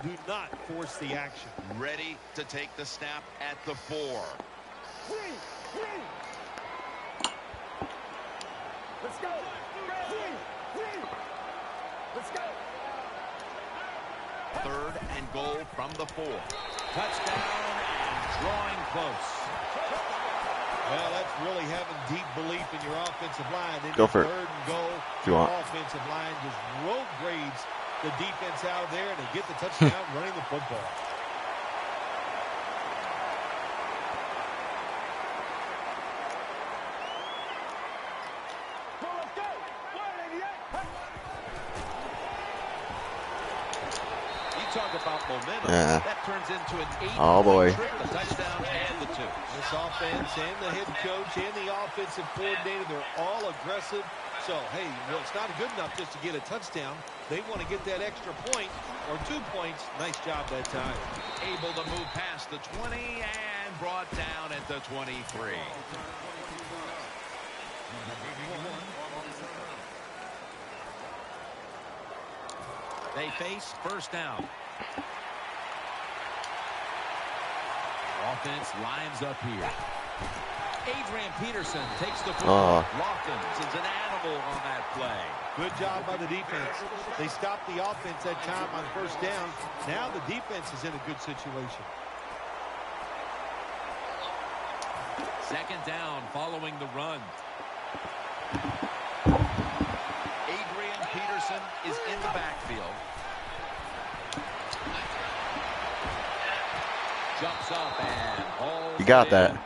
Do not force the action. Ready to take the snap at the 4. Let's go. Let's go. 3rd and goal from the 4. Touchdown and drawing close. Well, that's really having deep belief in your offensive line. Then Go for it. 3rd and goal. If you want. Offensive line just road grades the defense out of there, and they get the touchdown running the football. Talk about momentum. Yeah. That turns into an 8 Oh, boy. trip, the touchdown and the 2. This offense and the head coach and the offensive coordinator, they're all aggressive. So, hey, well, it's not good enough just to get a touchdown. They want to get that extra point or 2 points. Nice job that time. Able to move past the 20 and brought down at the 23. They face 1st down. Offense lines up here. Adrian Peterson takes the football. Lofton is an animal on that play. Good job by the defense. They stopped the offense that time on 1st down. Now the defense is in a good situation. 2nd down following the run. Adrian Peterson is in the backfield. Jumps up and hauls. You got that.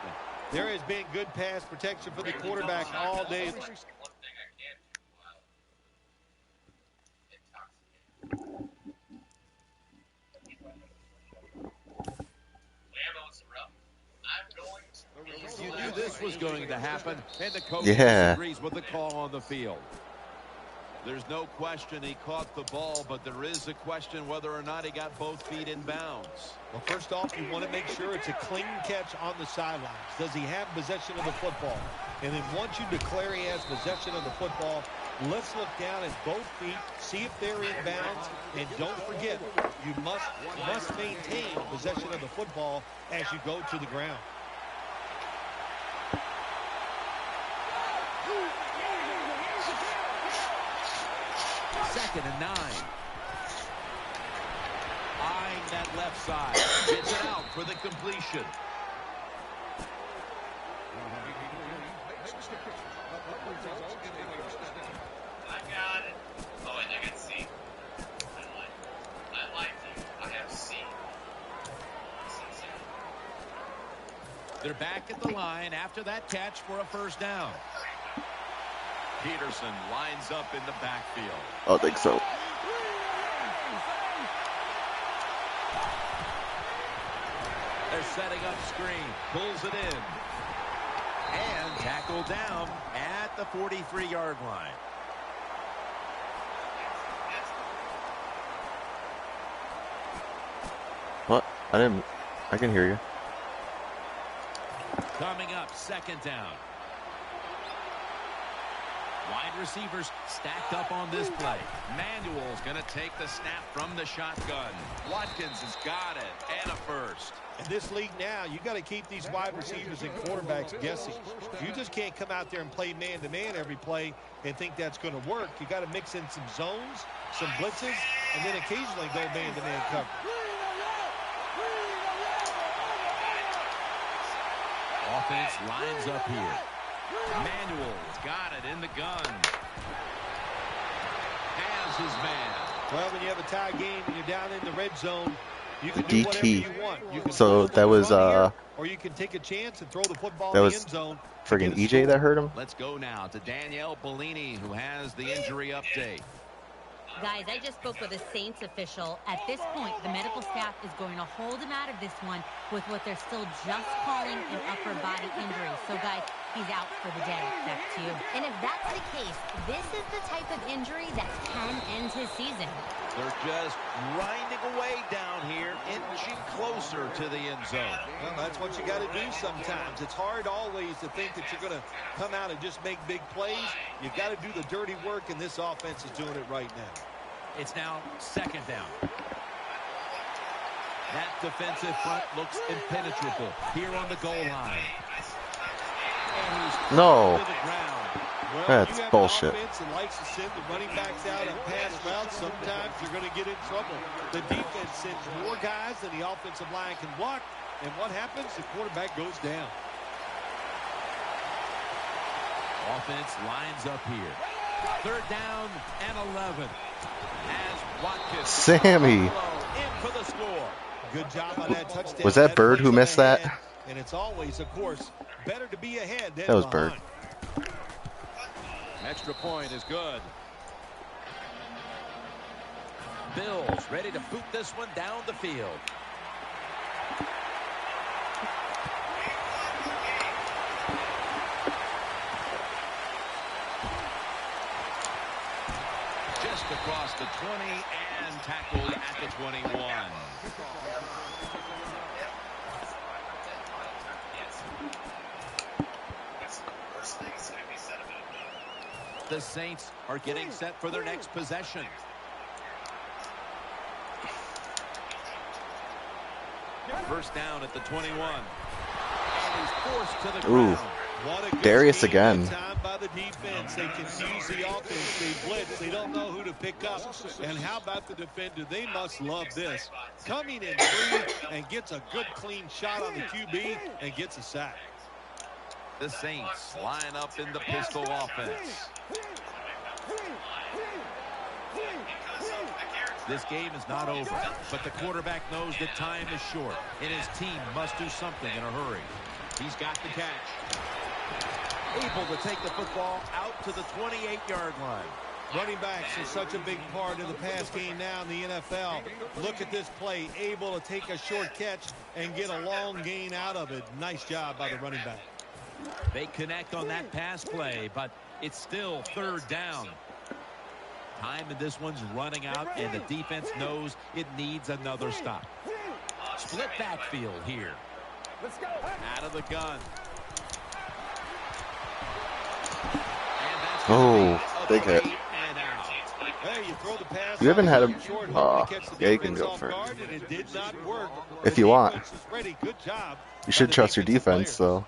There has been good pass protection for the quarterback all day. You knew this was going to happen, and the coach Yeah. agrees with the call on the field. There's no question he caught the ball, but there is a question whether or not he got both feet in bounds. Well, first off, you want to make sure it's a clean catch on the sidelines. Does he have possession of the football? And then once you declare he has possession of the football, let's look down at both feet, see if they're in bounds, and don't forget, you must maintain possession of the football as you go to the ground. Second and 9. Eyeing that left side. Gets it out for the completion. I got it. Oh, and I got C. I like you. I have C. They're back at the line after that catch for a 1st down. Peterson lines up in the backfield. I think so. They're setting up screen. Pulls it in. And tackled down at the 43-yard line. What? I can hear you. Coming up, 2nd down. Wide receivers stacked up on this play. Manuel's going to take the snap from the shotgun. Watkins has got it, and a 1st. In this league now, you got to keep these wide receivers and quarterbacks guessing. You just can't come out there and play man-to-man every play and think that's going to work. You got to mix in some zones, some blitzes, and then occasionally go man-to-man cover. Offense lines up here. Manuel's got it in the gun. Has his man. Well, when you have a tie game and you're down in the red zone, you can do whatever DT. you want. You can So that was or you can take a chance and throw the football in the end zone. friggin' EJ that hurt him. Let's go now to Danielle Bellini, who has the injury update. Guys, I just spoke with a Saints official. At this point, the medical staff is going to hold him out of this one with what they're still just calling an upper body injury. So, guys, he's out for the day. Back to you. And if that's the case, this is the type of injury that can end his season. They're just grinding away down here, inching closer to the end zone. Well, that's what you got to do sometimes. It's hard always to think that you're going to come out and just make big plays. You got to do the dirty work, and this offense is doing it right now. It's now 2nd down. That defensive front looks impenetrable here on the goal line. No. Well, That's you have bullshit. An offense that likes to send the running backs out and pass routes. Sometimes you're going to get in trouble. The defense sends more guys than the offensive line can block. And what happens? The quarterback goes down. Offense lines up here. 3rd down and 11. As Watkins. Sammy. In for the score. Good job on that touchdown. Was that Bird who missed that? And it's always, of course, better to be ahead than That was behind. Bird. Extra point is good. Bills ready to boot this one down the field. Just across the 20 and tackled at the 21. The Saints are getting set for their next possession. First down at the 21. And he's forced to the ground. What a good Darius scheme again. that time by the defense. They confuse the offense. They blitz. They don't know who to pick up. And how about the defender? They must love this. Coming in free and gets a good clean shot on the QB and gets a sack. The Saints line up in the pistol offense. This game is not over, but the quarterback knows that time is short, and his team must do something in a hurry. He's got the catch. Able to take the football out to the 28-yard line. Running backs are such a big part of the pass game now in the NFL. Look at this play. Able to take a short catch and get a long gain out of it. Nice job by the running back. They connect on that pass play, but it's still 3rd down. Time in this one's running out, and the defense knows it needs another stop. Split backfield here. Let's go. Out of the gun. Oh, big hit. And out. Hey, you throw the pass. You haven't had him. Short, catch the Yeah, you can defense go off for it. guard, and it did not work. If The you want. defense is ready. Good job You by should the trust your defensive defense, players. though.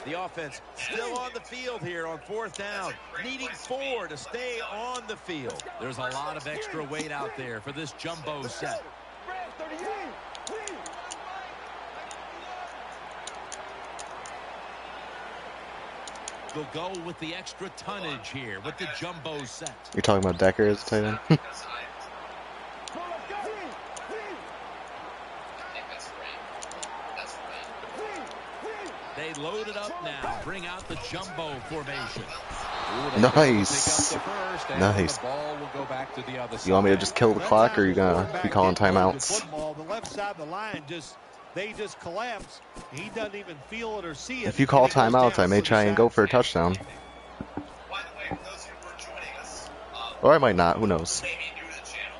The offense still on the field here on 4th down, needing 4 to stay on the field. There's a lot of extra weight out there for this jumbo set. They'll go with the extra tonnage here with the jumbo set. You're talking about Decker as a tight end? They load it up now, bring out the jumbo formation. Nice. Nice. The ball will go back to the other side. You want me to just kill the clock, or are you going to be calling timeouts? Football, the left side of the line they just collapse. He doesn't even feel it or see it. If you call And it goes timeouts, down I may for the try and sack. go for a touchdown. By the way, for those who were joining us, Or I might not, who knows? maybe new to the channel,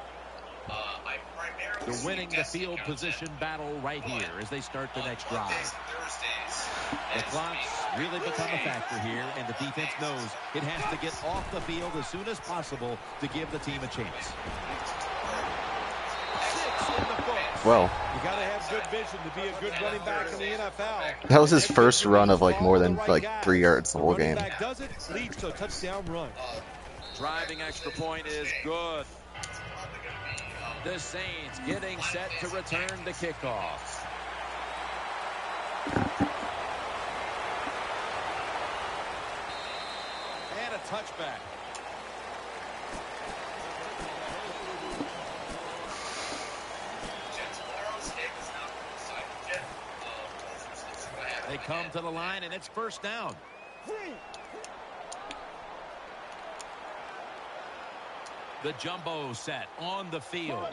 I primarily They're winning the field position battle right here as they start the next drive. Thursdays. The clock's really become a factor here, and the defense knows it has to get off the field as soon as possible to give the team a chance. 6 in the books. Well, You got to have good vision to be a good running back in the NFL. that was his first run of like more than like 3 yards the whole game. Running back does it, leads to a touchdown run. Driving extra point is good. The Saints getting set to return the kickoff. And a touchback. They come to the line, and it's 1st down. The jumbo set on the field.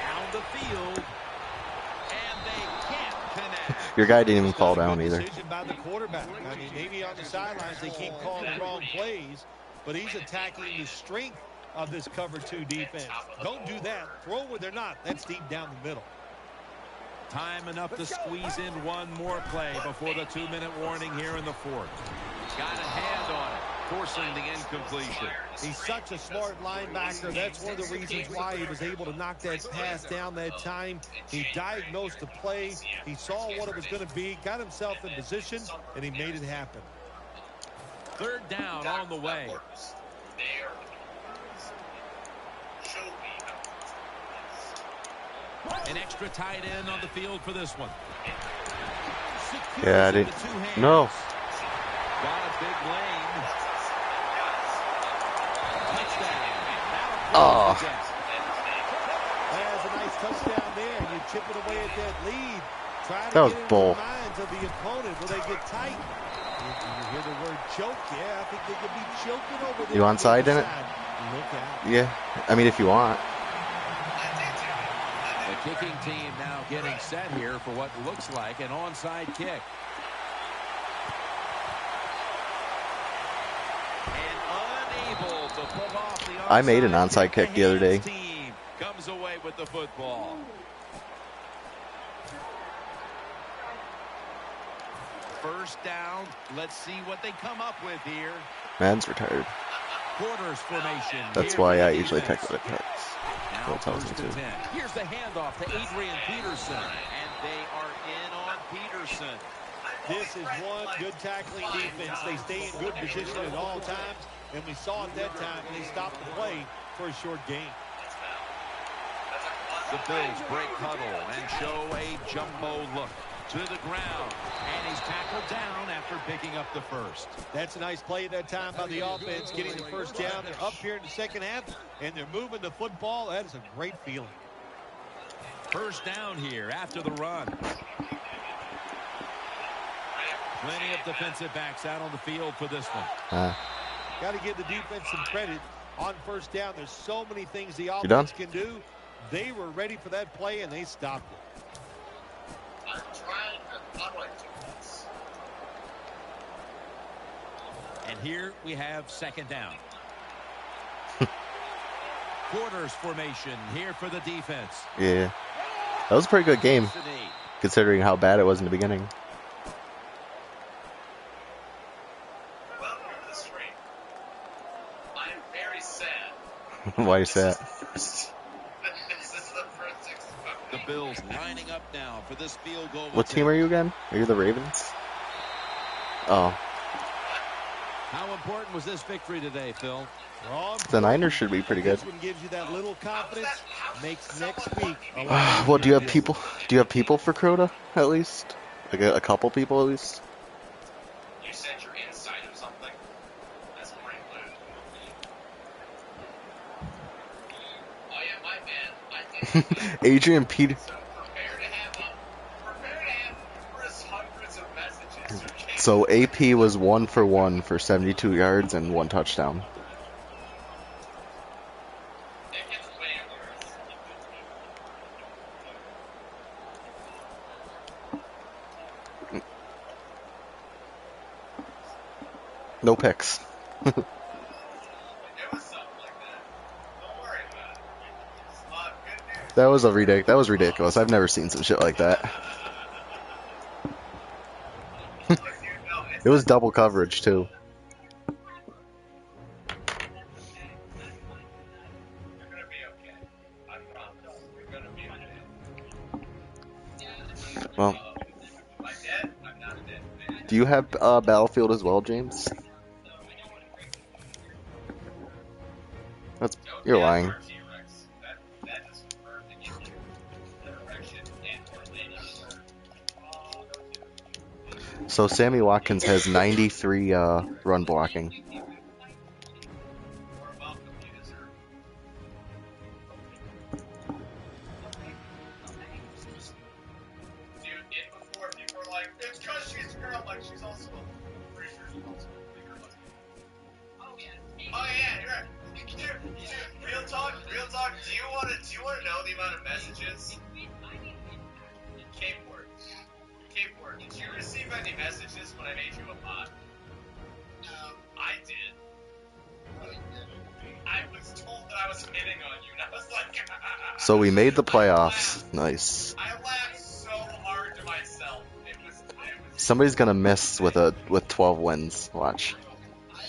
Down the field. And they can't connect. Your guy didn't even fall down either. Decision by the quarterback. I mean, maybe on the sidelines they keep calling the wrong plays, but he's attacking the strength of this cover 2 defense. Don't do that. Throw where they're not. That's deep down the middle. Time enough to squeeze in one more play before the 2-minute warning here in the 4th. Got a hand on it. forcing the incompletion. He's such a smart linebacker. That's one of the reasons why he was able to knock that pass down that time. He diagnosed the play. He saw what it was going to be, got himself in position, and he made it happen. Third down on the way. An extra tight end on the field for this one. Yeah, I didn't. No. Got a big lane. Touchdown. Oh. That's a nice touchdown there. You chip it away at that lead. Try to That was get into bull. the minds of the opponent. Will they get tight? You hear the word choke? Yeah, I think they could be choking over there. You onside in it? Look out. Yeah. I mean, if you want. The kicking team now getting set here for what looks like an onside kick. And unable to pull off the onside I made an onside kick the other day. Team comes away with the football. First down. Let's see what they come up with here. Man's retired. Quarters formation. That's here why for I the usually defense. take what it takes. Now Bill tells me first and to. 10. Here's the handoff to Adrian Peterson. And they are in on Peterson. This is one good tackling defense. They stay in good position at all times, and we saw at that time they stopped the play for a short gain. The Bills break huddle and show a jumbo look to the ground. And he's tackled down after picking up the first. That's a nice play at that time by the offense, getting the first down. They're up here in the second half, and they're moving the football. That is a great feeling. First down here after the run. Plenty of defensive backs out on the field for this one. Got to give the defense some credit on first down. There's so many things the done? offense can do. They were ready for that play, and they stopped it. And here we have second down. Quarters formation here for the defense. Yeah. That was a pretty good game, First and 8. considering how bad it was in the beginning. Why is that? The Bills lining up now for this field goal. What team are you again? Are you the Ravens? Oh, How important was this victory today, Phil? the Niners should be pretty good. This one gives you that little confidence, makes next week a lot Well, do you have easier. people? Do you have people for Crota at least? Like a couple people at least. You said you're inside of something. That's pretty good. Oh yeah, my man. I did. Adrian Peter. So prepare to have hundreds of messages. Okay? So AP was 1 for 1 for 72 yards and 1 touchdown. It gets way worse. No picks. It was something like that. Don't worry about it. Good news. That was ridiculous. I've never seen some shit like that. It was double coverage too. You're gonna be okay. I promise. You're gonna be okay. Well, Am I dead? I'm not dead. do you have Battlefield as well, James? You're lying. That is perfect. Direction and So Sammy Watkins has 93 run blocking. You're welcome, you deserve it. Dude, before people were like, it's because she's a girl, like she's also pretty sure she's also a bigger husband. Oh yeah, you're right. Dude, real talk. Do you want to know the amount of messages? Cape Word. Did you receive any messages when I made you a bot? No. I did. I was told that I was hitting on you, and I was like, So we made the playoffs. Nice. I laughed so hard to myself. It was Somebody's gonna miss with 12 wins. Watch.